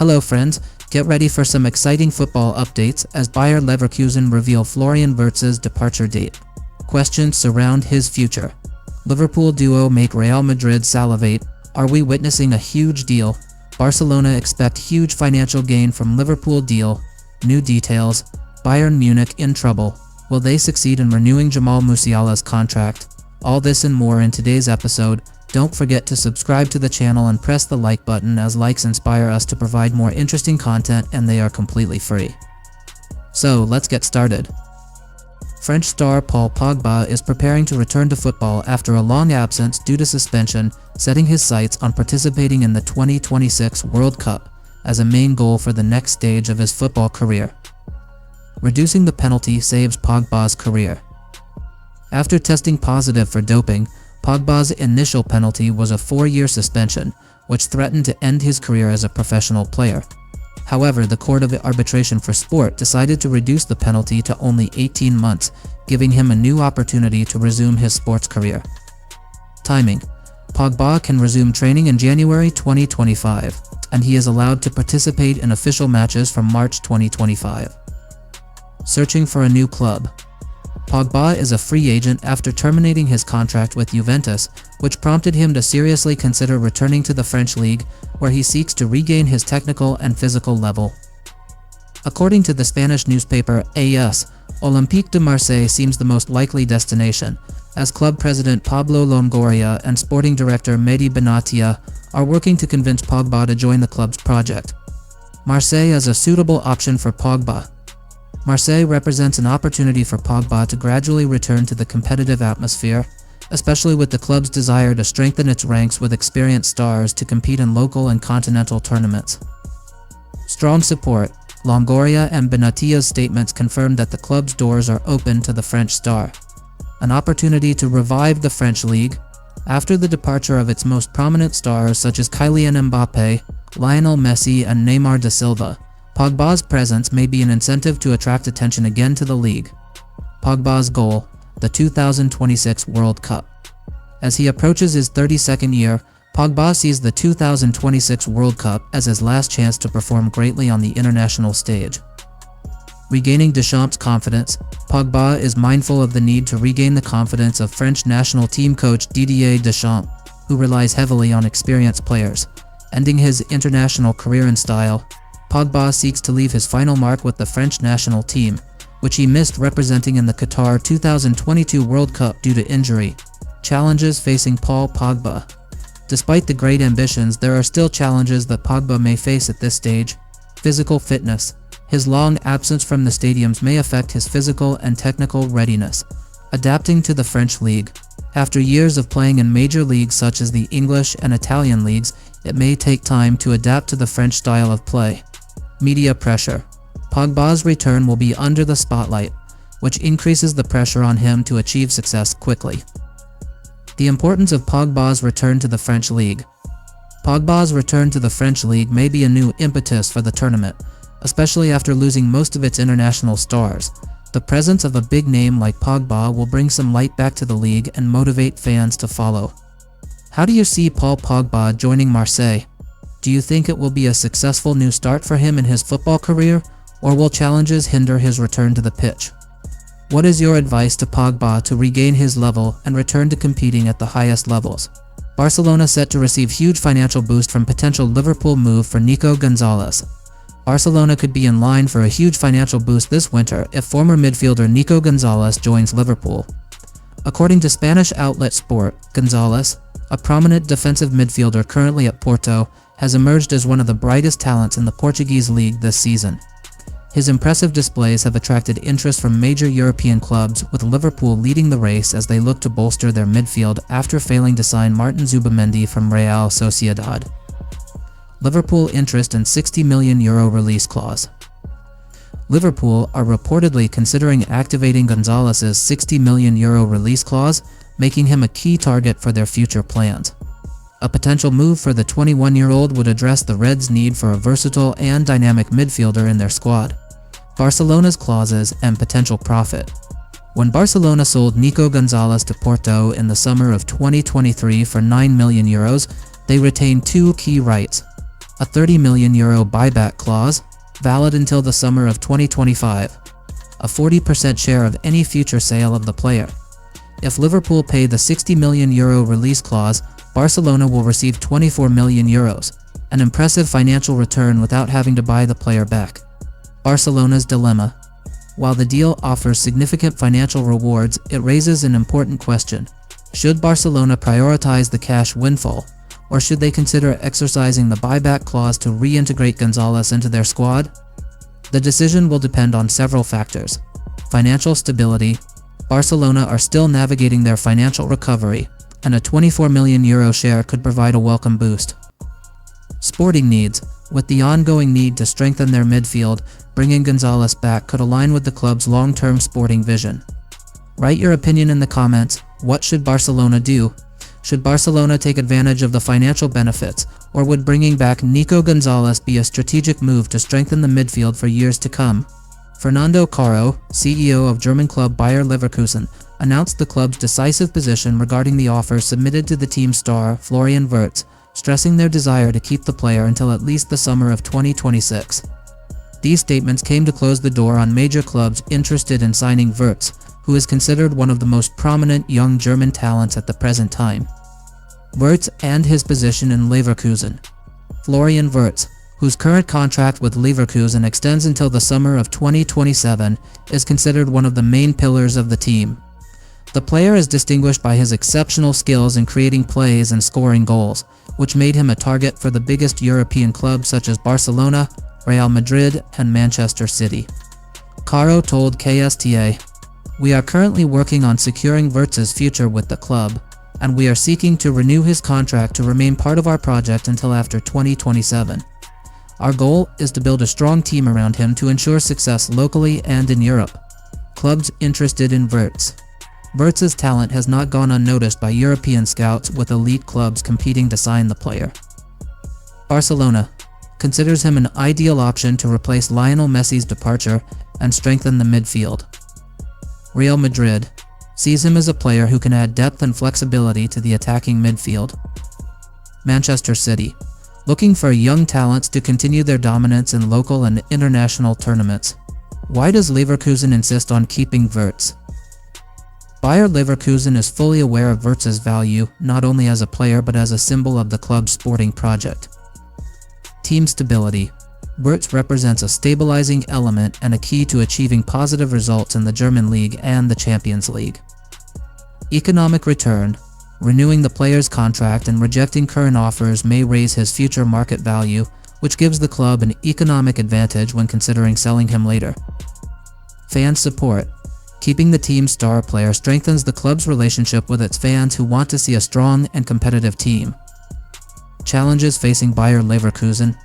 Hello friends, get ready for some exciting football updates as Bayer Leverkusen reveal Florian Wirtz's departure date. Questions surround his future. Liverpool duo make Real Madrid salivate. Are we witnessing a huge deal? Barcelona expect huge financial gain from Liverpool deal. New details. Bayern Munich in trouble. Will they succeed in renewing Jamal Musiala'S contract? All this and more in today's episode. Don't forget to subscribe to the channel and press the like button as likes inspire us to provide more interesting content and they are completely free. So let's get started. French star Paul Pogba is preparing to return to football after a long absence due to suspension, setting his sights on participating in the 2026 World Cup as a main goal for the next stage of his football career. Reducing the penalty saves Pogba's career. After testing positive for doping, Pogba's initial penalty was a 4-year suspension, which threatened to end his career as a professional player. However, the Court of Arbitration for Sport decided to reduce the penalty to only 18 months, giving him a new opportunity to resume his sports career. Timing: Pogba can resume training in January 2025, and he is allowed to participate in official matches from March 2025. Searching for a new club. Pogba is a free agent after terminating his contract with Juventus, which prompted him to seriously consider returning to the French league, where he seeks to regain his technical and physical level. According to the Spanish newspaper AS, Olympique de Marseille seems the most likely destination, as club president Pablo Longoria and sporting director Mehdi Benatia are working to convince Pogba to join the club's project. Marseille is a suitable option for Pogba. Marseille represents an opportunity for Pogba to gradually return to the competitive atmosphere, especially with the club's desire to strengthen its ranks with experienced stars to compete in local and continental tournaments. Strong support. Longoria and Benatia's statements confirmed that the club's doors are open to the French star. An opportunity to revive the French league. After the departure of its most prominent stars such as Kylian Mbappé, Lionel Messi and Neymar da Silva, Pogba's presence may be an incentive to attract attention again to the league. Pogba's goal: the 2026 World Cup. As he approaches his 32nd year, Pogba sees the 2026 World Cup as his last chance to perform greatly on the international stage. Regaining Deschamps' confidence. Pogba is mindful of the need to regain the confidence of French national team coach Didier Deschamps, who relies heavily on experienced players. Ending his international career in style, Pogba seeks to leave his final mark with the French national team, which he missed representing in the Qatar 2022 World Cup due to injury. Challenges facing Paul Pogba. Despite the great ambitions, there are still challenges that Pogba may face at this stage. Physical fitness. His long absence from the stadiums may affect his physical and technical readiness. Adapting to the French league. After years of playing in major leagues such as the English and Italian leagues, it may take time to adapt to the French style of play. Media pressure. Pogba's return will be under the spotlight, which increases the pressure on him to achieve success quickly. The importance of Pogba's return to the French league. Pogba's return to the French league may be a new impetus for the tournament, especially after losing most of its international stars. The presence of a big name like Pogba will bring some light back to the league and motivate fans to follow. How do you see Paul Pogba joining Marseille? Do you think it will be a successful new start for him in his football career, or will challenges hinder his return to the pitch? What is your advice to Pogba to regain his level and return to competing at the highest levels? Barcelona set to receive huge financial boost from potential Liverpool move for Nico Gonzalez. Barcelona could be in line for a huge financial boost this winter if former midfielder Nico Gonzalez joins Liverpool. According to Spanish outlet Sport, Gonzalez, a prominent defensive midfielder currently at Porto, has emerged as one of the brightest talents in the Portuguese league this season. His impressive displays have attracted interest from major European clubs, with Liverpool leading the race as they look to bolster their midfield after failing to sign Martin Zubimendi from Real Sociedad. Liverpool interest in €60 million release clause. Liverpool are reportedly considering activating Gonzalez's €60 million release clause, making him a key target for their future plans. A potential move for the 21-year-old would address the Reds' need for a versatile and dynamic midfielder in their squad. Barcelona's clauses and potential profit. When Barcelona sold Nico Gonzalez to Porto in the summer of 2023 for €9 million, they retained two key rights: a €30 million buyback clause, valid until the summer of 2025, a 40% share of any future sale of the player. If Liverpool pay the €60 million release clause, Barcelona will receive €24 million, an impressive financial return without having to buy the player back. Barcelona's dilemma. While the deal offers significant financial rewards, it raises an important question. Should Barcelona prioritize the cash windfall, or should they consider exercising the buyback clause to reintegrate Gonzalez into their squad? The decision will depend on several factors. Financial stability. Barcelona are still navigating their financial recovery, and a €24 million share could provide a welcome boost. Sporting needs. With the ongoing need to strengthen their midfield, bringing Gonzalez back could align with the club's long-term sporting vision. Write your opinion in the comments. What should Barcelona do? Should Barcelona take advantage of the financial benefits, or would bringing back Nico Gonzalez be a strategic move to strengthen the midfield for years to come? Fernando Caro, CEO of German club Bayer Leverkusen, announced the club's decisive position regarding the offer submitted to the team star Florian Wirtz, stressing their desire to keep the player until at least the summer of 2026. These statements came to close the door on major clubs interested in signing Wirtz, who is considered one of the most prominent young German talents at the present time. Wirtz and his position in Leverkusen. Florian Wirtz, whose current contract with Leverkusen extends until the summer of 2027, is considered one of the main pillars of the team. The player is distinguished by his exceptional skills in creating plays and scoring goals, which made him a target for the biggest European clubs such as Barcelona, Real Madrid, and Manchester City. Caro told KSTA, "We are currently working on securing WIRTZ'S future with the club, and we are seeking to renew his contract to remain part of our project until after 2027. Our goal is to build a strong team around him to ensure success locally and in Europe." Clubs interested in WIRTZ. WIRTZ'S talent has not gone unnoticed by European scouts, with elite clubs competing to sign the player. Barcelona considers him an ideal option to replace Lionel Messi's departure and strengthen the midfield. Real Madrid sees him as a player who can add depth and flexibility to the attacking midfield. Manchester City, looking for young talents to continue their dominance in local and international tournaments. Why does Leverkusen insist on keeping Wirtz? Bayer Leverkusen is fully aware of WIRTZ'S value, not only as a player but as a symbol of the club's sporting project. Team stability. WIRTZ represents a stabilizing element and a key to achieving positive results in the German League and the Champions League. Economic return. Renewing the player's contract and rejecting current offers may raise his future market value, which gives the club an economic advantage when considering selling him later. Fan support. Keeping the team's star player strengthens the club's relationship with its fans who want to see a strong and competitive team. Challenges facing Bayer Leverkusen.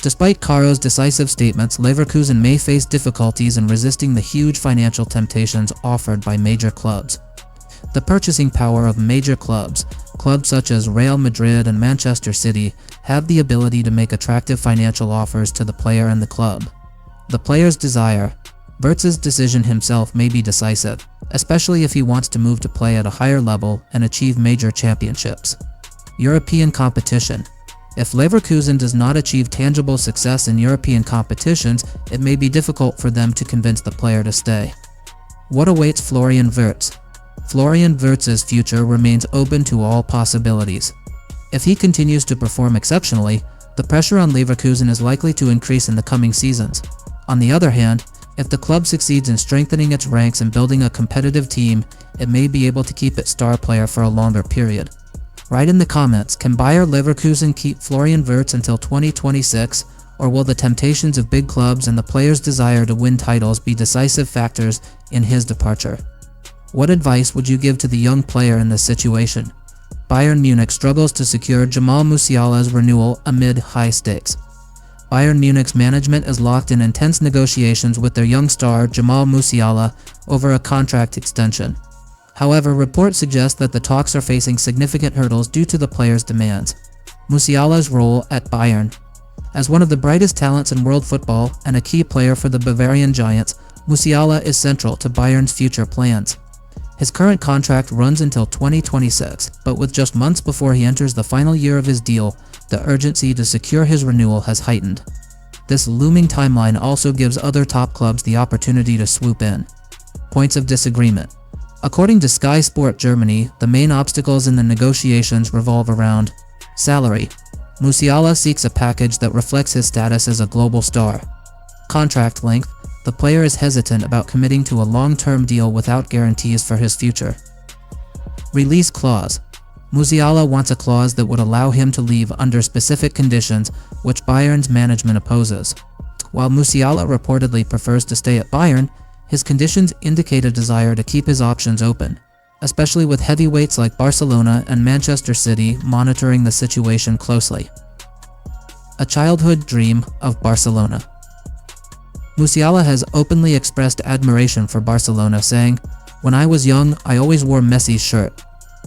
Despite Caro's decisive statements, Leverkusen may face difficulties in resisting the huge financial temptations offered by major clubs. The purchasing power of major clubs such as Real Madrid and Manchester City, have the ability to make attractive financial offers to the player and the club. The player's desire. WIRTZ'S decision himself may be decisive, especially if he wants to move to play at a higher level and achieve major championships. European competition. If Leverkusen does not achieve tangible success in European competitions, it may be difficult for them to convince the player to stay. What awaits Florian Wirtz? Florian Wirtz's future remains open to all possibilities. If he continues to perform exceptionally, the pressure on Leverkusen is likely to increase in the coming seasons. On the other hand, if the club succeeds in strengthening its ranks and building a competitive team, it may be able to keep its star player for a longer period. Write in the comments, can Bayer Leverkusen keep Florian Wirtz until 2026, or will the temptations of big clubs and the player's desire to win titles be decisive factors in his departure? What advice would you give to the young player in this situation? Bayern Munich struggles to secure Jamal Musiala'S renewal amid high stakes. Bayern Munich's management is locked in intense negotiations with their young star Jamal Musiala over a contract extension. However, reports suggest that the talks are facing significant hurdles due to the player's demands. Musiala's role at Bayern. As one of the brightest talents in world football and a key player for the Bavarian Giants, Musiala is central to Bayern's future plans. His current contract runs until 2026, but with just months before he enters the final year of his deal, the urgency to secure his renewal has heightened. This looming timeline also gives other top clubs the opportunity to swoop in. Points of disagreement. According to Sky Sport Germany, the main obstacles in the negotiations revolve around salary. Musiala seeks a package that reflects his status as a global star. Contract length. The player is hesitant about committing to a long-term deal without guarantees for his future. Release clause. Musiala wants a clause that would allow him to leave under specific conditions, which Bayern's management opposes. While Musiala reportedly prefers to stay at Bayern, his conditions indicate a desire to keep his options open, especially with heavyweights like Barcelona and Manchester City monitoring the situation closely. A childhood dream of Barcelona. Musiala has openly expressed admiration for Barcelona, saying, "When I was young, I always wore Messi's shirt.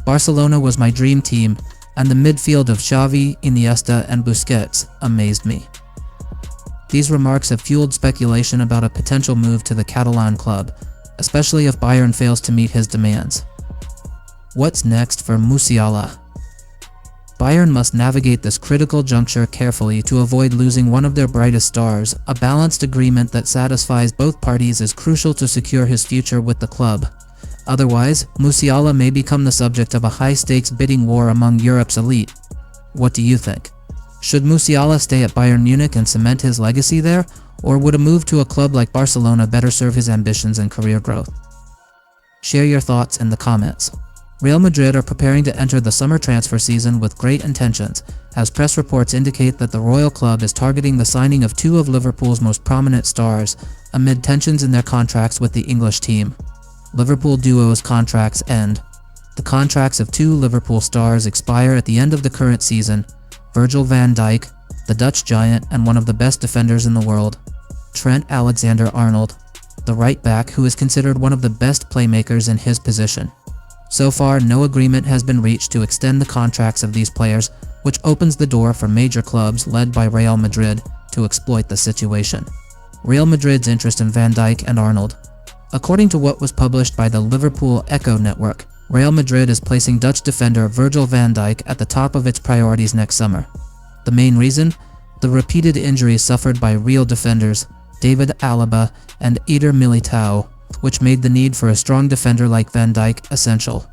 Barcelona was my dream team, and the midfield of Xavi, Iniesta, and Busquets amazed me." These remarks have fueled speculation about a potential move to the Catalan club, especially if Bayern fails to meet his demands. What's next for Musiala? Bayern must navigate this critical juncture carefully to avoid losing one of their brightest stars. A balanced agreement that satisfies both parties is crucial to secure his future with the club. Otherwise, Musiala may become the subject of a high-stakes bidding war among Europe's elite. What do you think? Should Musiala stay at Bayern Munich and cement his legacy there, or would a move to a club like Barcelona better serve his ambitions and career growth? Share your thoughts in the comments. Real Madrid are preparing to enter the summer transfer season with great intentions, as press reports indicate that the Royal Club is targeting the signing of two of Liverpool's most prominent stars, amid tensions in their contracts with the English team. Liverpool duo's contracts end. The contracts of two Liverpool stars expire at the end of the current season. Virgil van Dijk, the Dutch giant and one of the best defenders in the world. Trent Alexander-Arnold, the right back who is considered one of the best playmakers in his position. So far, no agreement has been reached to extend the contracts of these players, which opens the door for major clubs led by Real Madrid to exploit the situation. Real Madrid's interest in Van Dijk and Arnold. According to what was published by the Liverpool Echo network, Real Madrid is placing Dutch defender Virgil van Dijk at the top of its priorities next summer. The main reason? The repeated injuries suffered by Real defenders David Alaba and Eder Militao, which made the need for a strong defender like Van Dijk essential.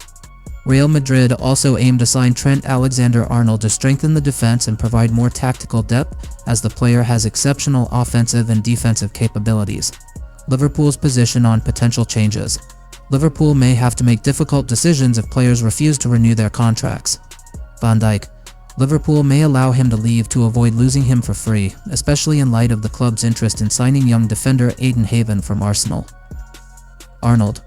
Real Madrid also aimed to sign Trent Alexander-Arnold to strengthen the defense and provide more tactical depth, as the player has exceptional offensive and defensive capabilities. Liverpool's position on potential changes. Liverpool may have to make difficult decisions if players refuse to renew their contracts. Van Dijk. Liverpool may allow him to leave to avoid losing him for free, especially in light of the club's interest in signing young defender Aiden Haven from Arsenal. Arnold.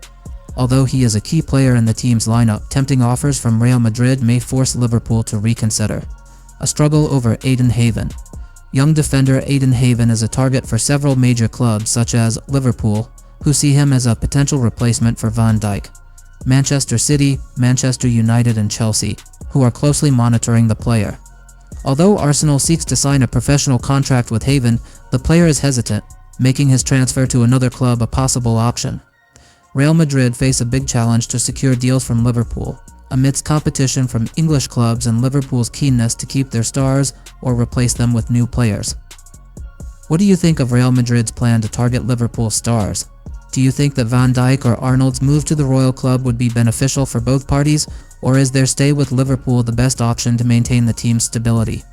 Although he is a key player in the team's lineup, tempting offers from Real Madrid may force Liverpool to reconsider. A struggle over Aiden Haven. Young defender Aiden Haven is a target for several major clubs such as Liverpool, who see him as a potential replacement for Van Dijk, Manchester City, Manchester United and Chelsea, who are closely monitoring the player. Although Arsenal seeks to sign a professional contract with Haven, the player is hesitant, making his transfer to another club a possible option. Real Madrid face a big challenge to secure deals from Liverpool, amidst competition from English clubs and Liverpool's keenness to keep their stars or replace them with new players. What do you think of Real Madrid's plan to target Liverpool stars? Do you think that Van Dijk or Arnold's move to the Royal Club would be beneficial for both parties, or is their stay with Liverpool the best option to maintain the team's stability?